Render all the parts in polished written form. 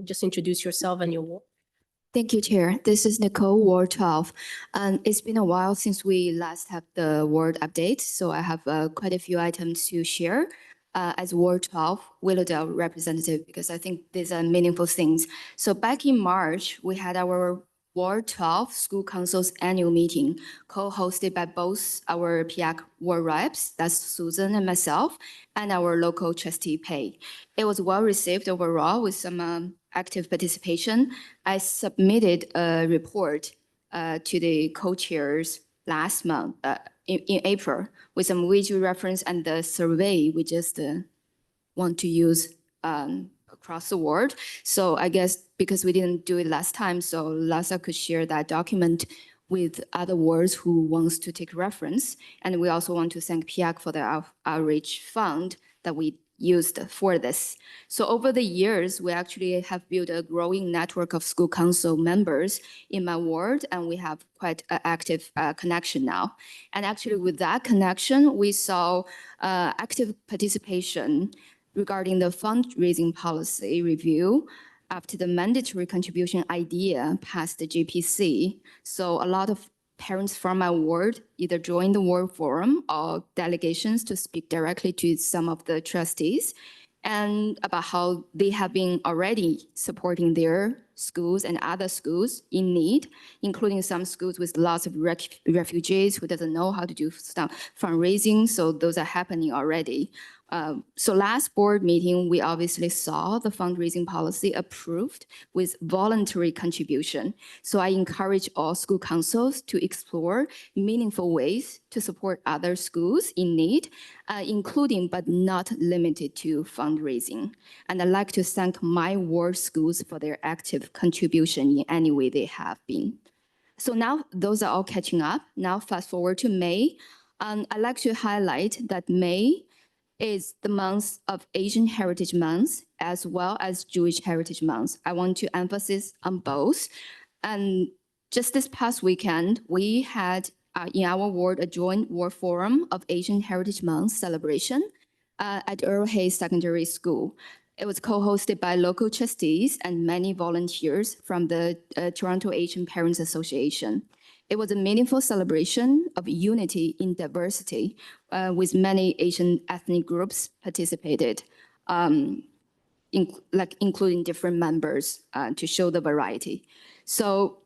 Just introduce yourself and your ward. Thank you, Chair. This is Nicole, Ward 12. It's been a while since we last had the ward update, so I have quite a few items to share as Ward 12 Willowdale representative, because I think these are meaningful things. So back in March, we had our Ward 12 School Council's annual meeting, co-hosted by both our PIAC ward reps, that's Susan and myself, and our local trustee, Pei. It was well received overall with some active participation. I submitted a report to the co-chairs last month, in April, with some visual reference and the survey we just want to use across the world. So I guess because we didn't do it last time, so Lhasa could share that document with other wards who wants to take reference. And we also want to thank PIAC for the outreach fund that we used for this. So over the years, we actually have built a growing network of school council members in my ward, and we have quite an active connection now. And actually with that connection, we saw active participation regarding the fundraising policy review after the mandatory contribution idea passed the GPC. So a lot of parents from my ward either joined the ward forum or delegations to speak directly to some of the trustees and about how they have been already supporting their schools and other schools in need, including some schools with lots of refugees who doesn't know how to do some fundraising. So those are happening already. So last board meeting, we obviously saw the fundraising policy approved with voluntary contribution. So I encourage all school councils to explore meaningful ways to support other schools in need, including but not limited to fundraising. And I'd like to thank my ward schools for their active contribution in any way they have been. So now those are all catching up. Now fast forward to May. I'd like to highlight that May is the month of Asian Heritage Month as well as Jewish Heritage Month. I want to emphasize on both. And just this past weekend, we had in our ward a joint ward forum of Asian Heritage Month celebration at Earl Hayes Secondary School. It was co-hosted by local trustees and many volunteers from the Toronto Asian Parents Association. It was a meaningful celebration of unity in diversity with many Asian ethnic groups participated, including different members to show the variety. So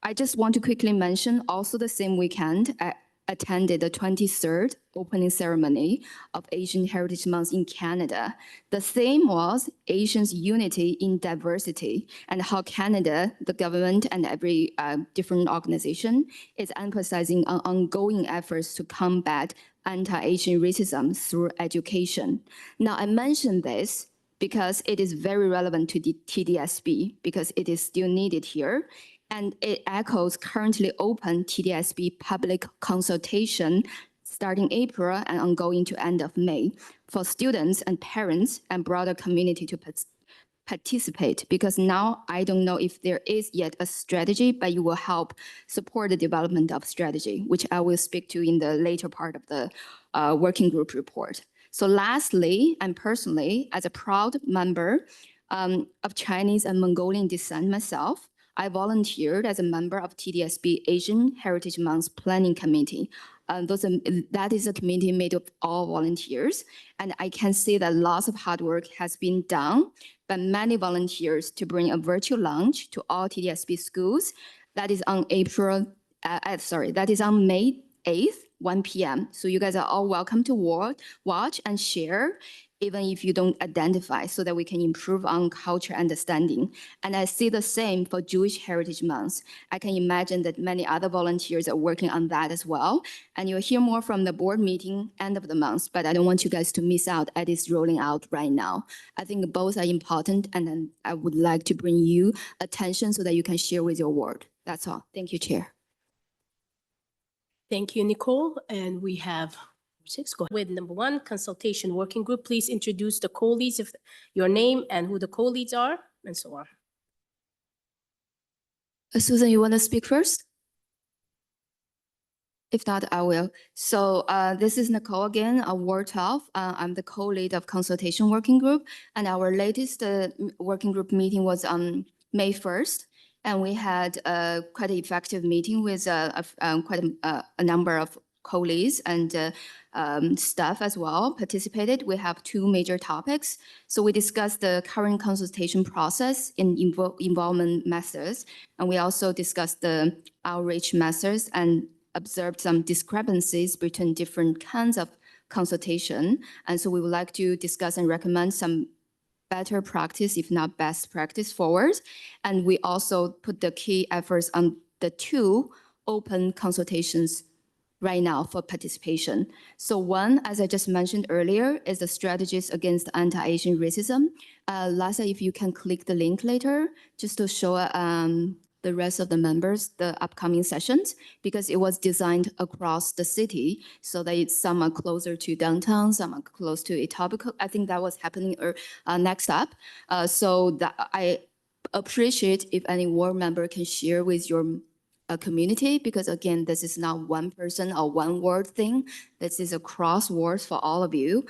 I just want to quickly mention also the same weekend, I attended the 23rd opening ceremony of Asian Heritage Month in Canada. The theme was Asians' unity in diversity and how Canada, the government and every different organization is emphasizing on ongoing efforts to combat anti-Asian racism through education. Now I mention this because it is very relevant to the TDSB because it is still needed here. And it echoes currently open TDSB public consultation starting April and ongoing to end of May for students and parents and broader community to participate, because now I don't know if there is yet a strategy, but you will help support the development of strategy, which I will speak to in the later part of the working group report. So lastly, and personally, as a proud member of Chinese and Mongolian descent myself, I volunteered as a member of TDSB Asian Heritage Month Planning Committee. That is a committee made of all volunteers. And I can see that lots of hard work has been done by many volunteers to bring a virtual lunch to all TDSB schools. That is on that is on May 8th, 1 p.m. So you guys are all welcome to watch and share, even if you don't identify, so that we can improve on culture understanding. And I see the same for Jewish Heritage Month. I can imagine that many other volunteers are working on that as well. And you'll hear more from the board meeting end of the month, but I don't want you guys to miss out as it's rolling out right now. I think both are important, and then I would like to bring you attention so that you can share with your ward. That's all. Thank you, Chair. Thank you, Nicole. And we have 6. Go ahead with number 1, consultation working group. Please introduce the co-leads, if your name and who the co-leads are, and so on. Susan, you want to speak first? If not, I will. So this is Nicole again, Ward 12. I'm the co-lead of Consultation Working Group. And our latest working group meeting was on May 1st. And we had quite an effective meeting with quite a number of co-leads and staff as well participated. We have two major topics. So we discussed the current consultation process in involvement methods. And we also discussed the outreach methods and observed some discrepancies between different kinds of consultation. And so we would like to discuss and recommend some better practice, if not best practice forward. And we also put the key efforts on the two open consultations right now for participation. So one, as I just mentioned earlier, is the strategies against anti-Asian racism. Lasa, if you can click the link later, just to show the rest of the members, the upcoming sessions, because it was designed across the city so that some are closer to downtown, some are close to Etobicoke. I think that was happening next up. So that I appreciate if any ward member can share with your community, because again, this is not one person or one word thing. This is across wards for all of you.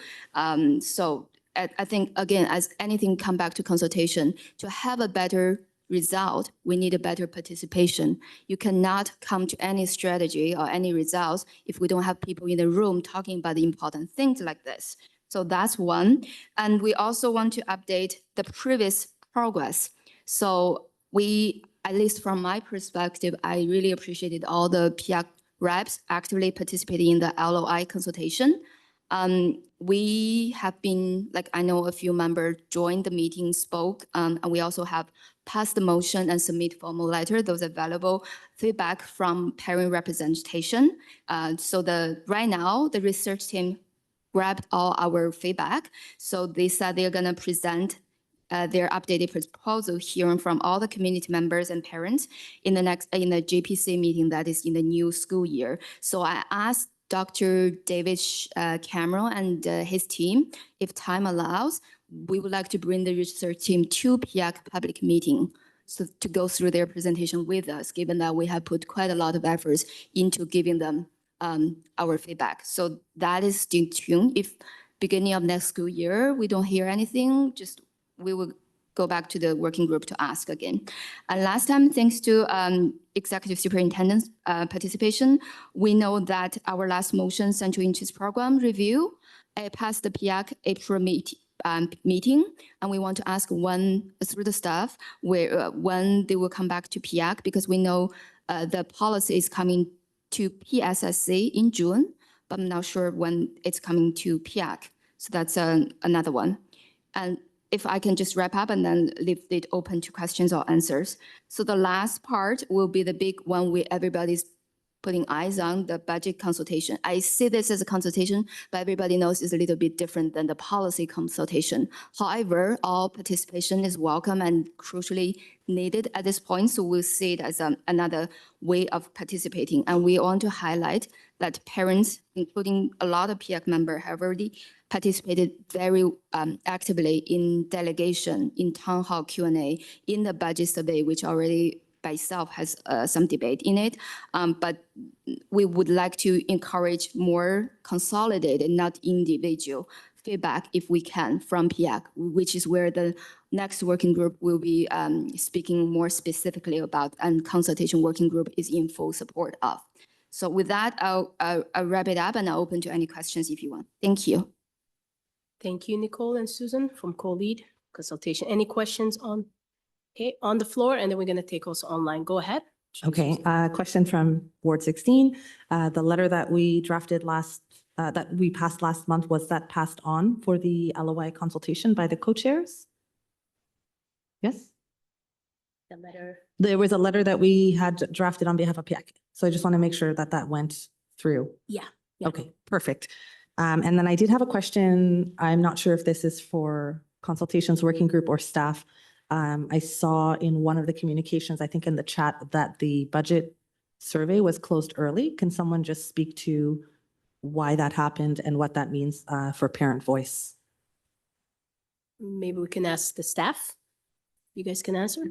So I think, again, as anything come back to consultation, to have a better result, we need a better participation. You cannot come to any strategy or any results if we don't have people in the room talking about the important things like this. So that's one. And we also want to update the previous progress. So we, at least from my perspective, I really appreciated all the PIAC reps actively participating in the LOI consultation. We have been, like, I know a few members joined the meeting, spoke, and we also have passed the motion and submit formal letter. Those available feedback from parent representation. So right now, the research team grabbed all our feedback. So they said they're gonna present their updated proposal, hearing from all the community members and parents in the GPC meeting that is in the new school year. So I asked Dr. David Cameron and his team, if time allows, we would like to bring the research team to PIAC public meeting so to go through their presentation with us, given that we have put quite a lot of efforts into giving them our feedback. So that is still tuned. If beginning of next school year, we don't hear anything, just we will go back to the working group to ask again. And last time, thanks to executive superintendent's participation, we know that our last motion central interest program review passed the PIAC April meeting, and we want to ask when through the staff when they will come back to PIAC, because we know the policy is coming to PSSC in June, but I'm not sure when it's coming to PIAC. So that's another one. And if I can just wrap up and then leave it open to questions or answers. So the last part will be the big one where everybody's putting eyes on, the budget consultation. I see this as a consultation, but everybody knows it's a little bit different than the policy consultation. However, all participation is welcome and crucially needed at this point. So we'll see it as another way of participating. And we want to highlight that parents, including a lot of PIAC members, have already participated very actively in delegation, in town hall Q&A, in the budget survey, which already by itself has some debate in it. But we would like to encourage more consolidated, not individual feedback if we can from PIAC, which is where the next working group will be speaking more specifically about, and consultation working group is in full support of. So with that, I'll wrap it up and I'll open to any questions if you want. Thank you. Thank you, Nicole and Susan from co-lead consultation. Any questions on the floor? And then we're going to take also online. Go ahead. Okay, question from Ward 16. The letter that we drafted that we passed last month, was that passed on for the LOI consultation by the co-chairs? Yes? The letter. There was a letter that we had drafted on behalf of PIAC. So I just want to make sure that that went through. Yeah. Okay, perfect. And then I did have a question. I'm not sure if this is for consultations working group or staff. I saw in one of the communications, I think in the chat, that the budget survey was closed early. Can someone just speak to why that happened and what that means for parent voice? Maybe we can ask the staff. You guys can answer.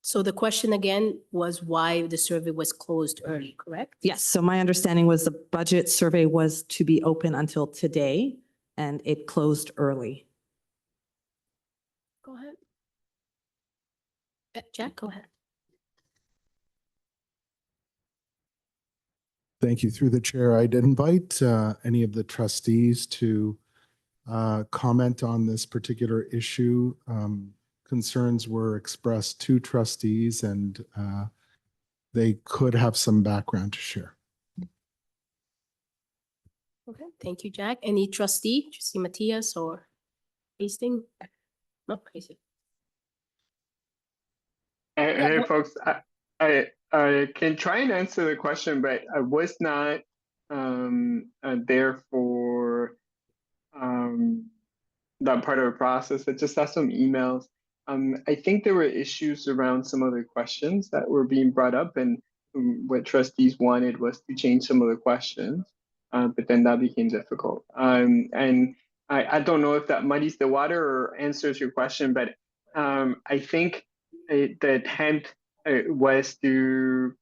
So the question again was why the survey was closed early, correct? Yes, so my understanding was the budget survey was to be open until today and it closed early. Go ahead. Jack, go ahead. Thank you. Through the chair, I'd invite any of the trustees to comment on this particular issue. Concerns were expressed to trustees and they could have some background to share. Okay, thank you, Jack. Any trustee Matias or Hastings? No, Hastings. Hey, what- folks, I can try and answer the question, but I was not there for that part of the process. I just saw some emails. I think there were issues around some other questions that were being brought up, and what trustees wanted was to change some of the questions, but then that became difficult. And I don't know if that muddies the water or answers your question, but I think the attempt was to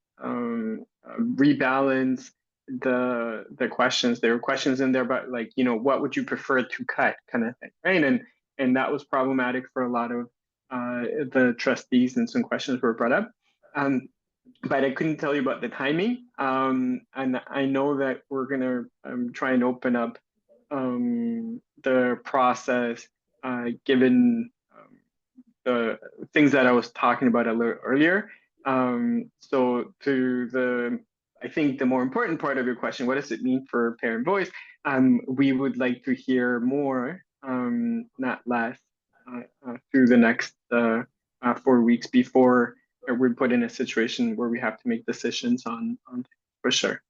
rebalance the questions. There were questions in there about, like, you know, what would you prefer to cut, kind of thing, right? And that was problematic for a lot of the trustees, and some questions were brought up. But I couldn't tell you about the timing. And I know that we're gonna try and open up the process, given the things that I was talking about a little earlier. So I think the more important part of your question, what does it mean for parent voice? We would like to hear more, not less, through the next 4 weeks before we're put in a situation where we have to make decisions on for sure.